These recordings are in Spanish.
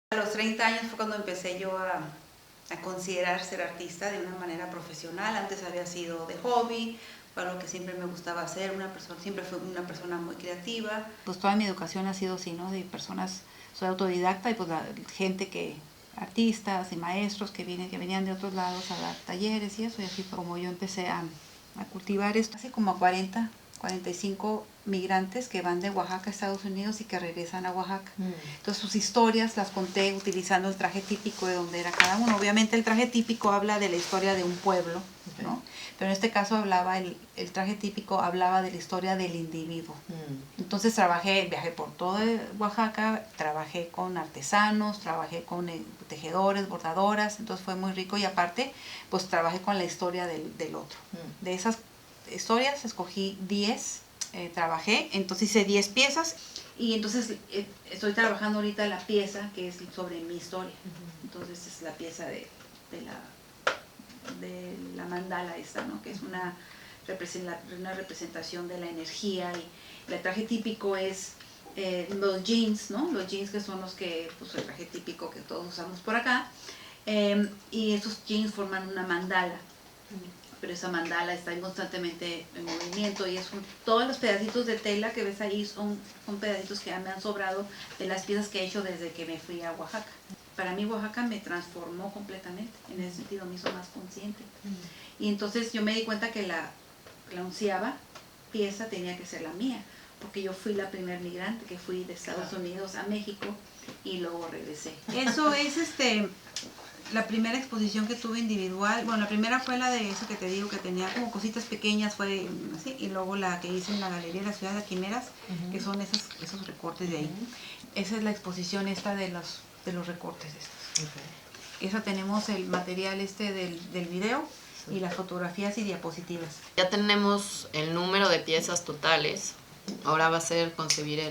A los 30 años fue cuando empecé yo a considerar ser artista de una manera profesional. Antes había sido de hobby, fue algo que siempre me gustaba hacer, siempre fui una persona muy creativa. Pues toda mi educación ha sido así, ¿no? De personas, soy autodidacta y pues artistas y maestros que venían de otros lados a dar talleres y eso, y así fue como yo empecé a cultivar esto. Hace como 45 migrantes que van de Oaxaca a Estados Unidos y que regresan a Oaxaca. Entonces sus historias las conté utilizando el traje típico de donde era cada uno. Obviamente el traje típico habla de la historia de un pueblo, ¿no? Pero en este caso el traje típico hablaba de la historia del individuo. Entonces viajé por todo Oaxaca, trabajé con artesanos, trabajé con tejedores, bordadoras, entonces fue muy rico y aparte pues trabajé con la historia del otro. De esas historias escogí 10, trabajé, entonces hice 10 piezas y entonces estoy trabajando ahorita la pieza que es sobre mi historia. Entonces es la pieza de la mandala esta, ¿no? Que es una representación de la energía, y el traje típico es los jeans, ¿no? Los jeans que son pues el traje típico que todos usamos por acá, y esos jeans forman una mandala. Pero esa mandala está constantemente en movimiento y todos los pedacitos de tela que ves ahí son pedacitos que me han sobrado de las piezas que he hecho desde que me fui a Oaxaca. Para mí Oaxaca me transformó completamente, en ese sentido me hizo más consciente. Y entonces yo me di cuenta que la 11ª pieza tenía que ser la mía, porque yo fui la primer migrante que fui de Estados Unidos a México y luego regresé. Eso es la primera exposición que tuve individual. Bueno, la primera fue la de eso que te digo, que tenía como cositas pequeñas, fue así, y luego la que hice en la Galería de la Ciudad de Quimeras, que son esos recortes de ahí. Esa es la exposición esta de los recortes estos. Esa tenemos el material del video y las fotografías y diapositivas. Ya tenemos el número de piezas totales. Ahora va a ser concebir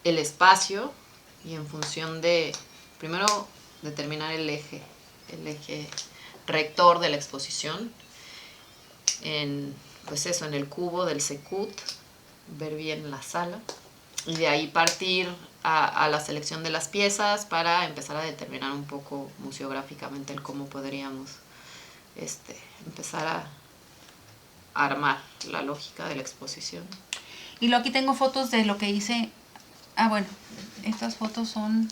el espacio y en función de, primero, determinar el eje rector de la exposición, pues eso, en el cubo del Secut, ver bien la sala, y de ahí partir a la selección de las piezas para empezar a determinar un poco museográficamente el cómo podríamos empezar a armar la lógica de la exposición. Y luego aquí tengo fotos de lo que hice. Bueno, estas fotos son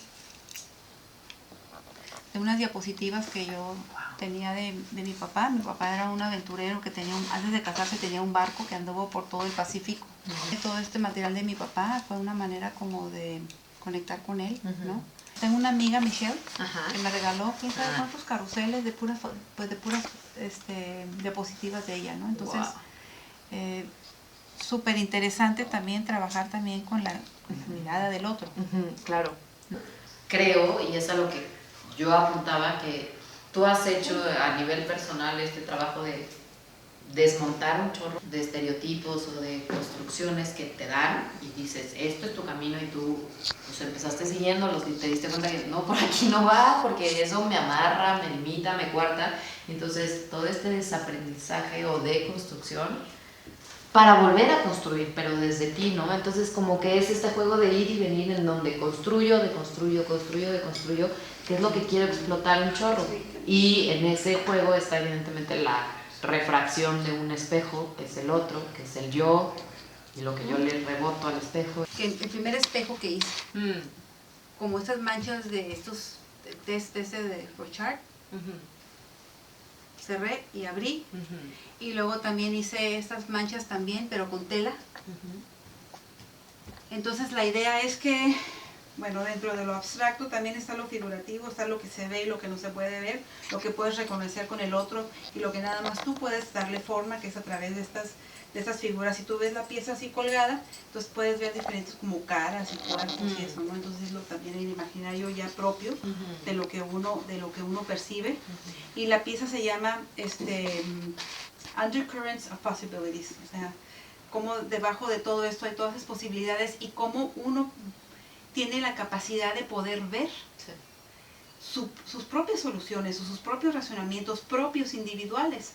de unas diapositivas que yo tenía de mi papá. Mi papá era un aventurero que antes de casarse tenía un barco que anduvo por todo el Pacífico. Todo este material de mi papá fue una manera como de conectar con él, ¿no? Tengo una amiga, Michelle, que me regaló quién sabe cuántos carruseles de puras diapositivas de ella, ¿no? Entonces, súper interesante también trabajar también con la mirada del otro. Claro. Creo, y es a lo que yo apuntaba, que tú has hecho a nivel personal este trabajo de desmontar un chorro de estereotipos o de construcciones que te dan y dices, esto es tu camino, y tú pues, empezaste siguiéndolos y te diste cuenta que no, por aquí no va, porque eso me amarra, me limita, me cuarta. Entonces todo este desaprendizaje o deconstrucción para volver a construir, pero desde ti, ¿no? Entonces como que es este juego de ir y venir en donde construyo, deconstruyo, construyo, deconstruyo, que es lo que quiero explotar un chorro. Y en ese juego está evidentemente la refracción de un espejo, que es el otro, que es el yo, y lo que yo le reboto al espejo. El primer espejo que hice, como estas manchas de de Rochard, cerré y abrí, y luego también hice estas manchas también, pero con tela. Entonces la idea es que, bueno, dentro de lo abstracto también está lo figurativo, está lo que se ve y lo que no se puede ver, lo que puedes reconocer con el otro y lo que nada más tú puedes darle forma, que es a través de estas figuras. Si tú ves la pieza así colgada, entonces puedes ver diferentes como caras y cuerpos y eso, ¿no? Entonces también el imaginario ya propio de lo que uno percibe. Y la pieza se llama Undercurrents of Possibilities, o sea, cómo debajo de todo esto hay todas esas posibilidades y cómo uno tiene la capacidad de poder ver sus propias soluciones o sus propios razonamientos propios individuales.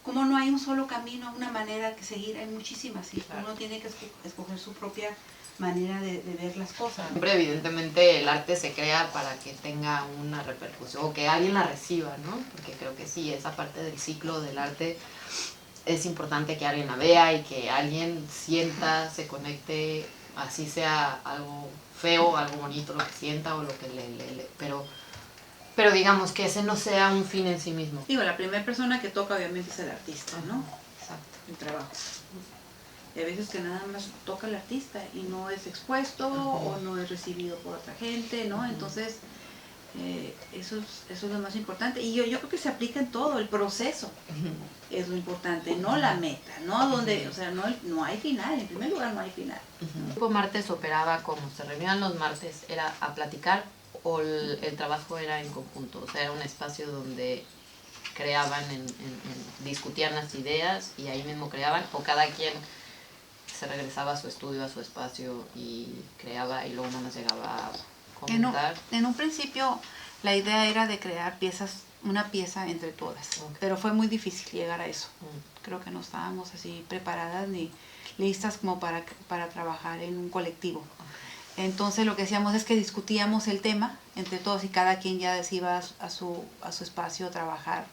Como no hay un solo camino, una manera que seguir, hay muchísimas, y uno tiene que escoger su propia manera de ver las cosas. Siempre evidentemente el arte se crea para que tenga una repercusión o que alguien la reciba, ¿no? Porque creo que sí, esa parte del ciclo del arte es importante que alguien la vea y que alguien sienta, se conecte, así sea algo feo, algo bonito, lo que sienta o lo que pero digamos que ese no sea un fin en sí mismo. Digo, la primera persona que toca obviamente es el artista, ¿no? Exacto. El trabajo. Y a veces que nada más toca el artista y no es expuesto o no es recibido por otra gente, ¿no? Entonces, eso es lo más importante. Y yo creo que se aplica en todo, el proceso es lo importante, no la meta, ¿no? Donde, o sea, no hay final, en primer lugar no hay final. El grupo Martes operaba como se reunían los martes, era a platicar o el trabajo era en conjunto, o sea, era un espacio donde creaban, discutían las ideas y ahí mismo creaban, o cada quien se regresaba a su estudio, a su espacio y creaba y luego nada más llegaba a comentar. En un principio la idea era de crear una pieza entre todas, pero fue muy difícil llegar a eso. Creo que no estábamos así preparadas ni listas como para trabajar en un colectivo. Entonces lo que hacíamos es que discutíamos el tema entre todos y cada quien ya iba a su espacio a trabajar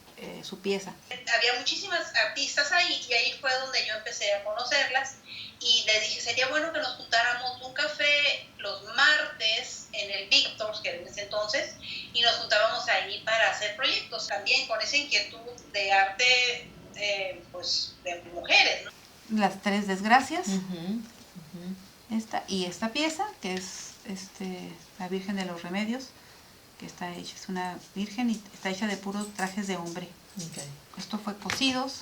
su pieza. Había muchísimas artistas ahí y ahí fue donde yo empecé a conocerlas y les dije, sería bueno que nos juntáramos un café los martes en el Victor's, que era en ese entonces, y nos juntábamos ahí para hacer proyectos también con esa inquietud de arte pues de mujeres, ¿no? Las tres desgracias. Esta pieza, que es la Virgen de los Remedios, que está hecha, es una virgen y está hecha de puros trajes de hombre. Okay. Esto fue cosidos.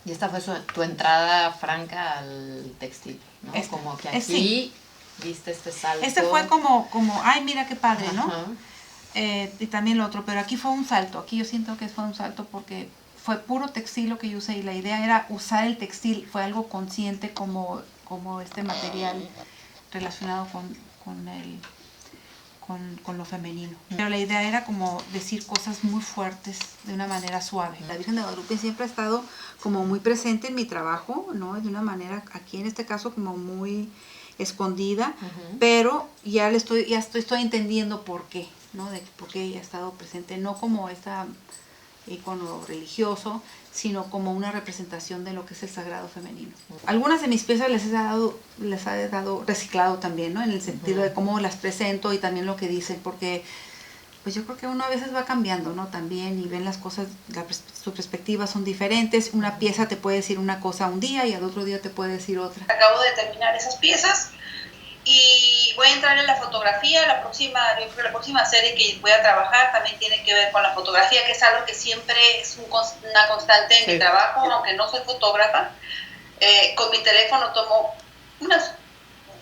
Y esta fue tu entrada franca al textil, ¿no? Como que aquí sí. Viste este salto. Este fue como ay, mira qué padre, ¿no? Y también lo otro, pero aquí fue un salto. Aquí yo siento que fue un salto porque fue puro textil lo que yo usé y la idea era usar el textil, fue algo consciente como este material relacionado con lo femenino. Pero la idea era como decir cosas muy fuertes de una manera suave. La Virgen de Guadalupe siempre ha estado como muy presente en mi trabajo, ¿no? De una manera, aquí en este caso, como muy escondida, pero ya estoy entendiendo por qué, ¿no? De por qué ella ha estado presente, no como esta icono religioso, sino como una representación de lo que es el sagrado femenino. Algunas de mis piezas les he dado reciclado también, ¿no? En el sentido de cómo las presento y también lo que dicen, porque pues yo creo que uno a veces va cambiando, ¿no? También y ven las cosas, sus perspectivas son diferentes. Una pieza te puede decir una cosa un día y al otro día te puede decir otra. Acabo de terminar esas piezas y voy a entrar en la fotografía. Yo creo que la próxima serie que voy a trabajar también tiene que ver con la fotografía, que es algo que siempre es una constante en mi trabajo, aunque no soy fotógrafa. Con mi teléfono tomo unas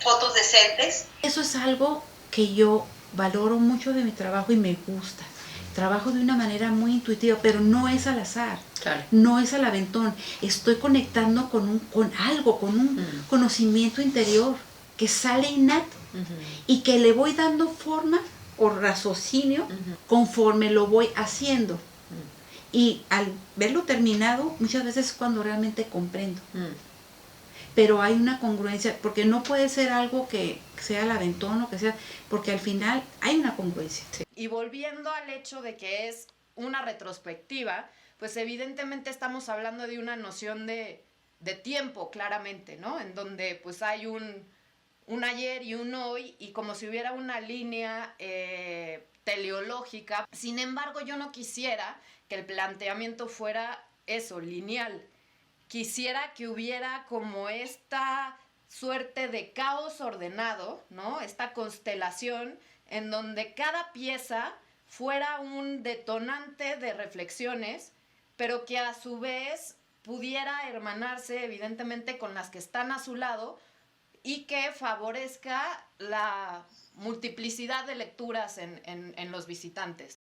fotos decentes. Eso es algo que yo valoro mucho de mi trabajo y me gusta. Trabajo de una manera muy intuitiva, pero no es al azar, claro. No es al aventón. Estoy conectando con algo, con un conocimiento interior que sale innato y que le voy dando forma o raciocinio conforme lo voy haciendo. Y al verlo terminado, muchas veces es cuando realmente comprendo. Pero hay una congruencia, porque no puede ser algo que sea al aventón o que sea, porque al final hay una congruencia. Sí. Y volviendo al hecho de que es una retrospectiva, pues evidentemente estamos hablando de una noción de tiempo, claramente, ¿no? En donde pues hay un ayer y un hoy, y como si hubiera una línea teleológica. Sin embargo, yo no quisiera que el planteamiento fuera eso, lineal. Quisiera que hubiera como esta suerte de caos ordenado, ¿no? Esta constelación en donde cada pieza fuera un detonante de reflexiones, pero que a su vez pudiera hermanarse evidentemente con las que están a su lado y que favorezca la multiplicidad de lecturas en los visitantes.